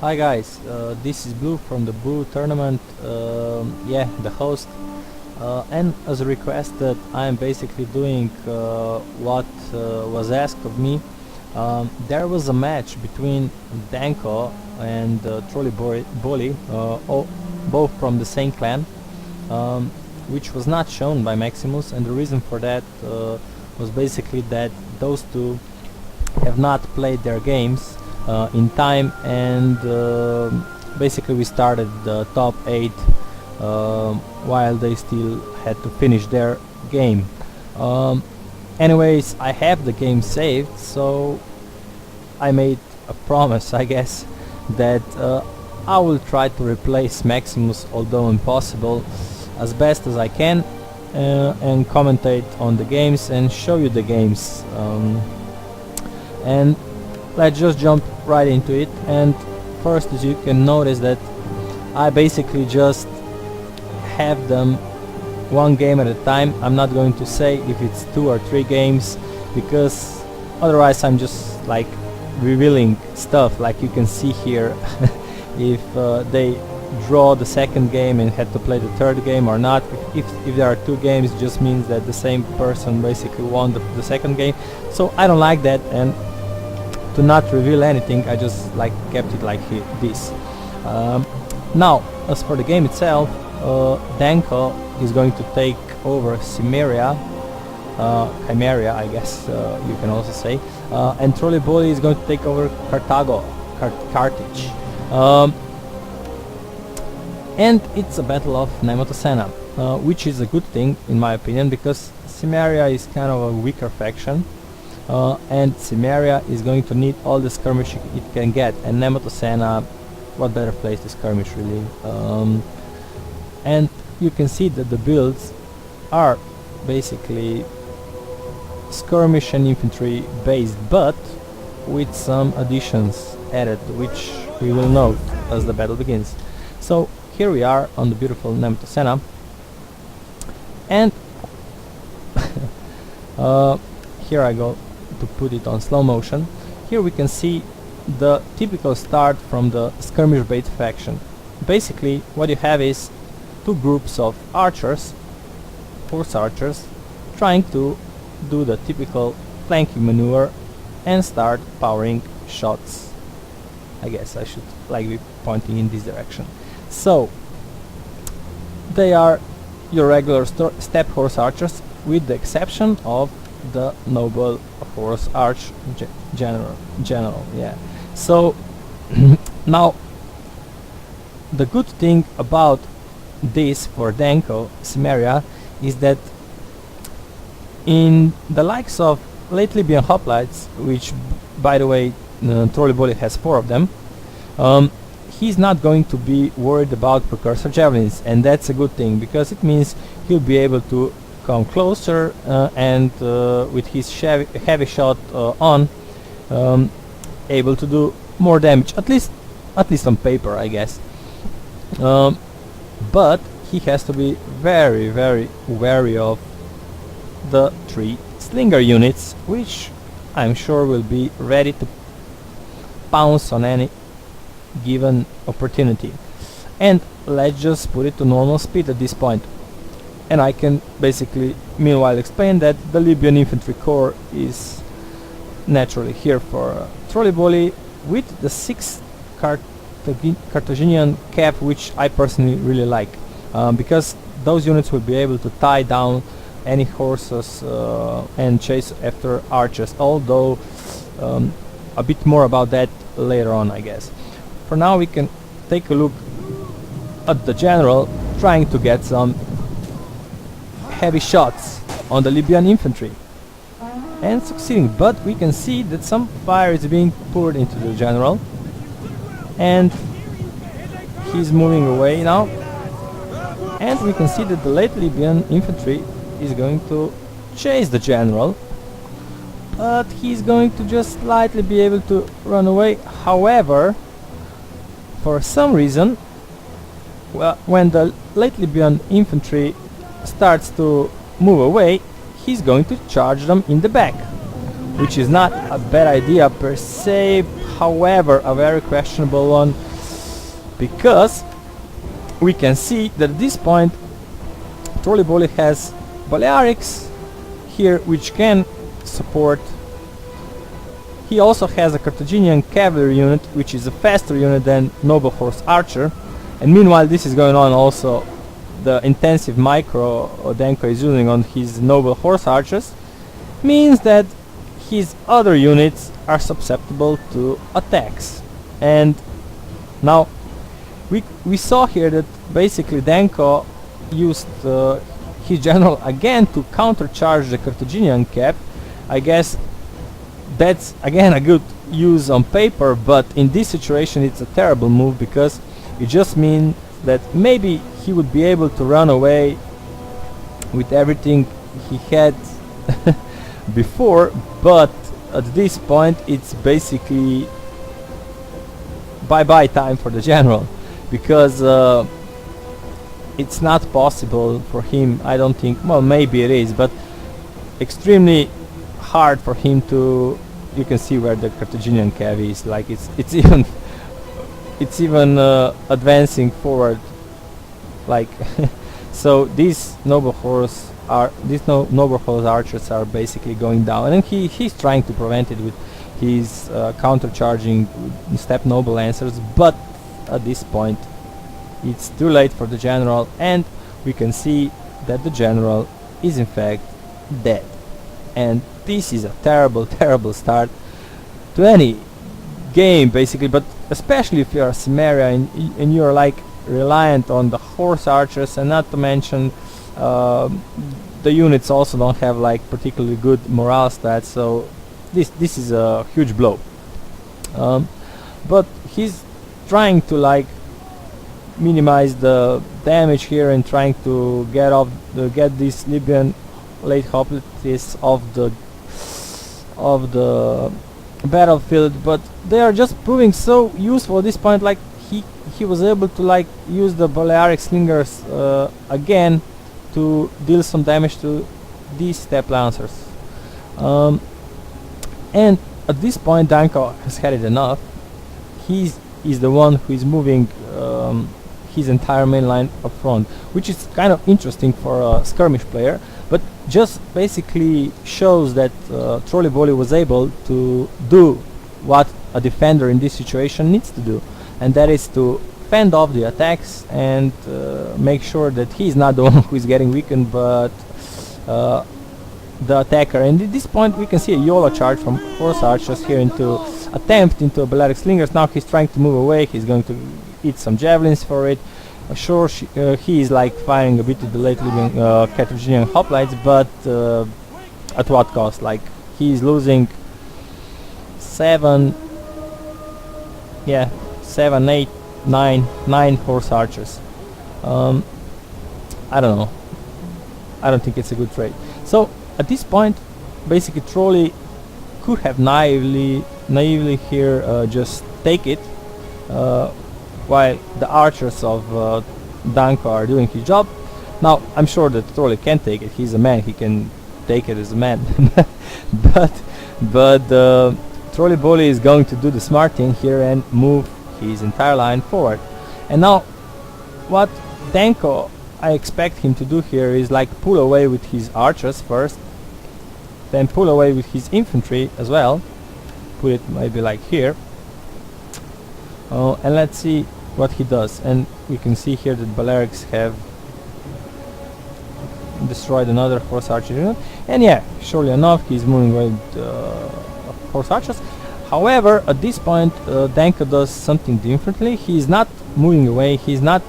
Hi guys, this is Blue from the Blue Tournament, yeah, the host, and as requested I'm basically doing what was asked of me. There was a match between Danko and TrollyBoli, both from the same clan, which was not shown by Maximus, and the reason for that was basically that those two have not played their games in time, and basically we started the top 8 while they still had to finish their game. Anyways, I have the game saved, so I made a promise, I guess, that I will try to replace Maximus, although impossible, as best as I can, and commentate on the games and show you the games. And let's just jump right into it. And first, as you can notice, that I basically just have them one game at a time. I'm not going to say if it's 2 or 3 games, because otherwise I'm just like revealing stuff, like you can see here. If they draw the second game and had to play the third game or not. If there are 2 games, it just means that the same person basically won the second game. So I don't like that, and to not reveal anything, I just like kept it like this. Now, as for the game itself, Danko is going to take over Cimmeria, I guess you can also say, and TrollyBoli is going to take over Carthage. And it's a battle of Nemotocena, which is a good thing in my opinion, because Cimmeria is kind of a weaker faction, and Cimmeria is going to need all the skirmish it can get, and Nemotocena, what better place to skirmish really. And you can see that the builds are basically skirmish and infantry based, but with some additions added, which we will note as the battle begins. So here we are on the beautiful Nemotocena, and here I go to put it on slow motion. Here we can see the typical start from the skirmish based faction. Basically what you have is 2 groups of archers, horse archers, trying to do the typical flanking maneuver and start powering shots. I guess I should like be pointing in this direction. So they are your regular step horse archers, with the exception of the noble horse arch general, yeah. So now the good thing about this for Danko Cimmeria is that in the likes of late Libyan hoplites, which by the way TrollyBoli has 4 of them, he's not going to be worried about precursor javelins, and that's a good thing, because it means he'll be able to come closer and with his heavy shot on, able to do more damage, at least on paper, I guess. But he has to be very, very wary of the 3 slinger units, which I'm sure will be ready to pounce on any given opportunity. And let's just put it to normal speed at this point, and I can basically meanwhile explain that the Libyan infantry corps is naturally here for TrollyBoli, with the 6th Carthaginian cap, which I personally really like, because those units will be able to tie down any horses and chase after archers, although a bit more about that later on, I guess. For now we can take a look at the general trying to get some heavy shots on the Libyan infantry, and succeeding, but we can see that some fire is being poured into the general, and he's moving away now, and we can see that the late Libyan infantry is going to chase the general, but he's going to just slightly be able to run away. However, for some reason, well, when the late Libyan infantry starts to move away, he's going to charge them in the back, which is not a bad idea per se, however a very questionable one, because we can see that at this point TrollyBoli has Balearics here, which can support. He also has a Carthaginian cavalry unit, which is a faster unit than Noble Horse Archer, and meanwhile this is going on also. The intensive micro Danko is using on his Noble Horse Archers means that his other units are susceptible to attacks. And now we saw here that basically Danko used his general again to countercharge the Carthaginian cap. I guess that's again a good use on paper, but in this situation it's a terrible move, because it just means that maybe he would be able to run away with everything he had before, but at this point it's basically bye-bye time for the general, because it's not possible for him, I don't think, well maybe it is, but extremely hard for him to, you can see where the Carthaginian cav is, like it's even advancing forward, like so these noble horse archers are basically going down, and he's trying to prevent it with his countercharging step noble lancers, but at this point it's too late for the general, and we can see that the general is in fact dead. And this is a terrible start to any game basically, but especially if you're a Cimmeria and you're like reliant on the horse archers, and not to mention the units also don't have like particularly good morale stats, so this is a huge blow. But he's trying to like minimize the damage here and trying to get these Libyan late hoplites of the battlefield, but they are just proving so useful at this point. Like he was able to like use the Balearic slingers again to deal some damage to these step lancers, and at this point Danko has had it enough. He's the one who is moving his entire main line up front, which is kind of interesting for a skirmish player, but just basically shows that TrollyBoli was able to do what a defender in this situation needs to do, and that is to fend off the attacks and make sure that he's not the one who is getting weakened, but the attacker. And at this point we can see a YOLO charge from horse archers here into attempt into a Balearic slingers. Now he's trying to move away, he's going to eat some javelins for it. Sure, he is like firing a bit to the late living Carthaginian hoplites, but at what cost? Like he's losing 7, 8, 9 horse archers. I don't know. I don't think it's a good trade. So at this point, basically Trolly could have naively here just take it, while the archers of Danko are doing his job. Now I'm sure that Trolly can take it. He's a man. He can take it as a man. but TrollyBoli is going to do the smart thing here and move his entire line forward. And now what Danko, I expect him to do here is like pull away with his archers first, then pull away with his infantry as well. Put it maybe like here, and let's see what he does. And we can see here that Balearics have destroyed another horse archer unit, and yeah, surely enough he's moving away with horse archers. However, at this point Danko does something differently. He's not moving away, he's not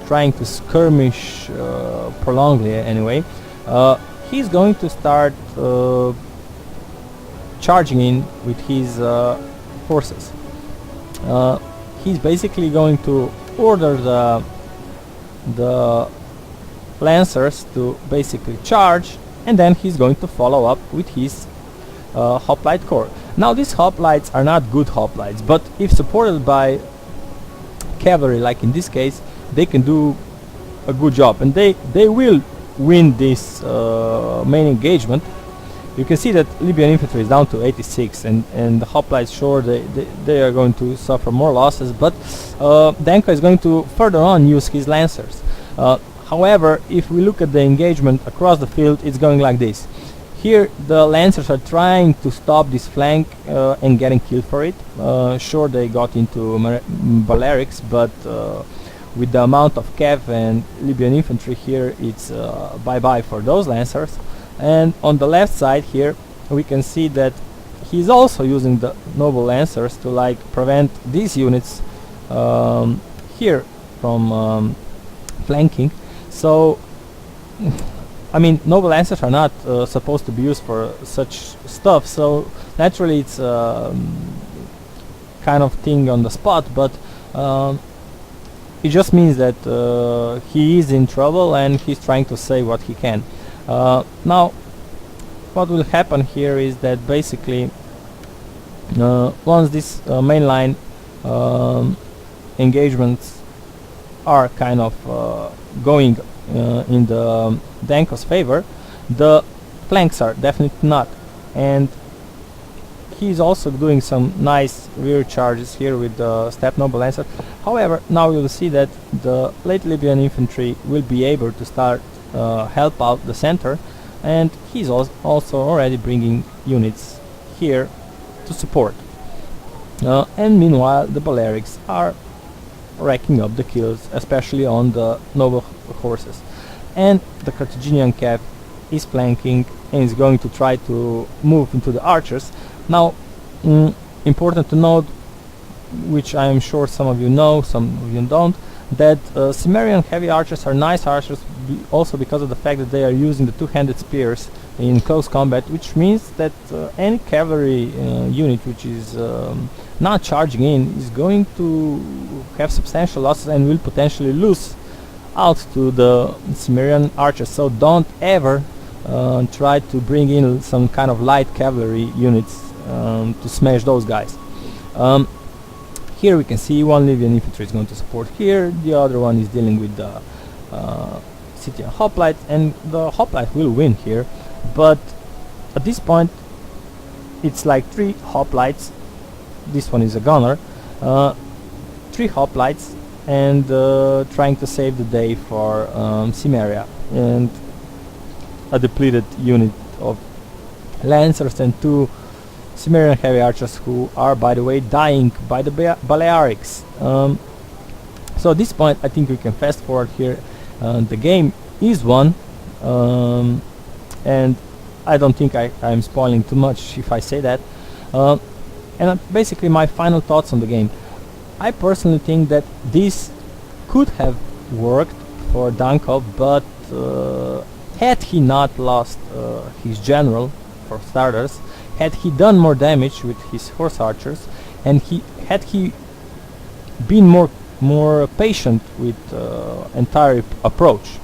trying to skirmish prolongedly anyway. He's going to start charging in with his forces. He's basically going to order the lancers to basically charge, and then he's going to follow up with his hoplite corps. Now these hoplites are not good hoplites, but if supported by cavalry, like in this case, they can do a good job, and they will win this main engagement, you can see that Libyan infantry is down to 86, and the hoplites, sure, they are going to suffer more losses, but Danko is going to further on use his lancers. However, if we look at the engagement across the field, it's going like this. Here the lancers are trying to stop this flank and getting killed for it. Sure, they got into Balearics, but with the amount of Cav and Libyan infantry here, it's bye-bye for those lancers. And on the left side here, we can see that he's also using the noble lancers to like prevent these units here from flanking. So I mean, noble lancers are not supposed to be used for such stuff, so naturally it's kind of thing on the spot, but it just means that he is in trouble and he's trying to say what he can. Now what will happen here is that basically once this mainline engagements are kind of going in the Danko's favor, the flanks are definitely not, and he's also doing some nice rear charges here with the Steppe Noble Lancer. However, now you'll see that the late Libyan infantry will be able to start help out the center, and he's also already bringing units here to support. And meanwhile the Balearics are racking up the kills, especially on the noble horses, and the Carthaginian cav is flanking and is going to try to move into the archers. Now important to note, which I am sure some of you know, some of you don't, that Cimmerian heavy archers are nice archers also because of the fact that they are using the two-handed spears in close combat, which means that any cavalry unit which is not charging in is going to have substantial losses and will potentially lose out to the Cimmerian archers. So don't ever try to bring in some kind of light cavalry units to smash those guys. Here we can see one Libyan infantry is going to support here, the other one is dealing with the Scythian hoplite, and the hoplite will win here, but at this point it's like 3 hoplites, this one is a gunner, 3 hoplites, and trying to save the day for Cimmeria, and a depleted unit of lancers and 2 Cimmerian heavy archers who are, by the way, dying by the Balearics. So at this point I think we can fast forward here. The game is won, and I don't think I'm spoiling too much if I say that. And basically my final thoughts on the game. I personally think that this could have worked for Danko, but had he not lost his general, for starters, had he done more damage with his horse archers, and had he been more patient with entire approach,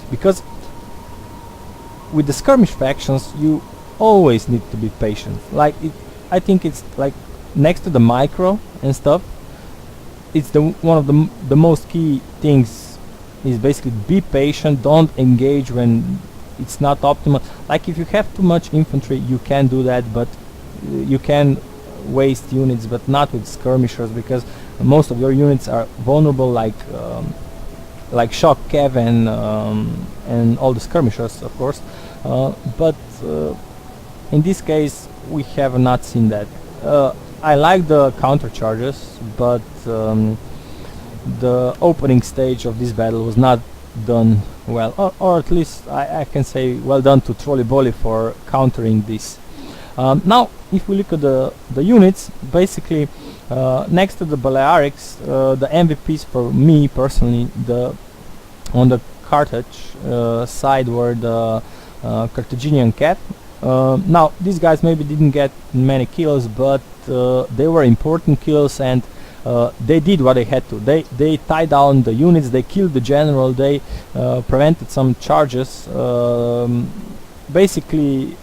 because with the skirmish factions you always need to be patient. Like I think it's like next to the micro and stuff, it's one of the most key things is basically be patient, don't engage when it's not optimal. Like if you have too much infantry you can do that, but you can waste units, but not with skirmishers, because most of your units are vulnerable, like shock cav and all the skirmishers, of course, but in this case we have not seen that. I like the counter charges, but the opening stage of this battle was not done well, or at least I can say well done to TrollyBoli for countering this. Now if we look at the units, basically next to the Balearics, the MVPs for me personally, on the Carthage side were the Carthaginian cat. Now these guys maybe didn't get many kills, but they were important kills, and they did what they had to. They tied down the units, they killed the general, they prevented some charges, basically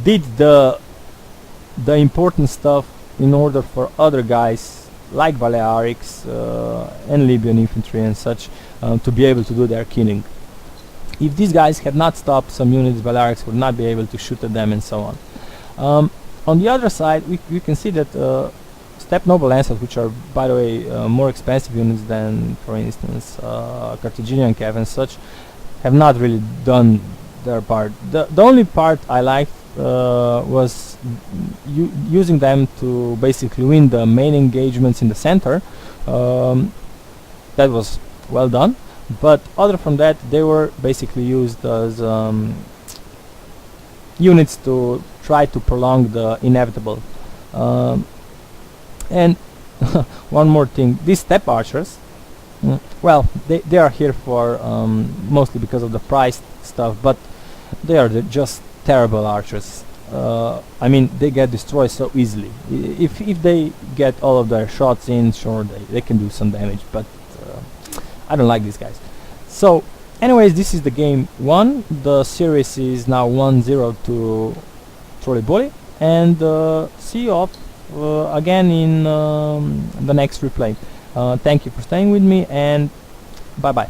did the important stuff in order for other guys like Balearics and Libyan infantry and such to be able to do their killing. If these guys had not stopped some units, Balearics would not be able to shoot at them and so on. On the other side, we can see that Steppe Noble Lancers, which are, by the way, more expensive units than, for instance, Carthaginian Cav and such, have not really done their part. The only part I liked was using them to basically win the main engagements in the center. That was well done, but other from that, they were basically used as units to try to prolong the inevitable. And one more thing, these steppe archers, well, they are here for mostly because of the price stuff, but they are just terrible archers. I mean, they get destroyed so easily. If they get all of their shots in, sure, they can do some damage, but I don't like these guys. So anyways, this is the game 1. The series is now 1-0 to TrollyBoli, and see you off again in the next replay. Thank you for staying with me, and bye bye.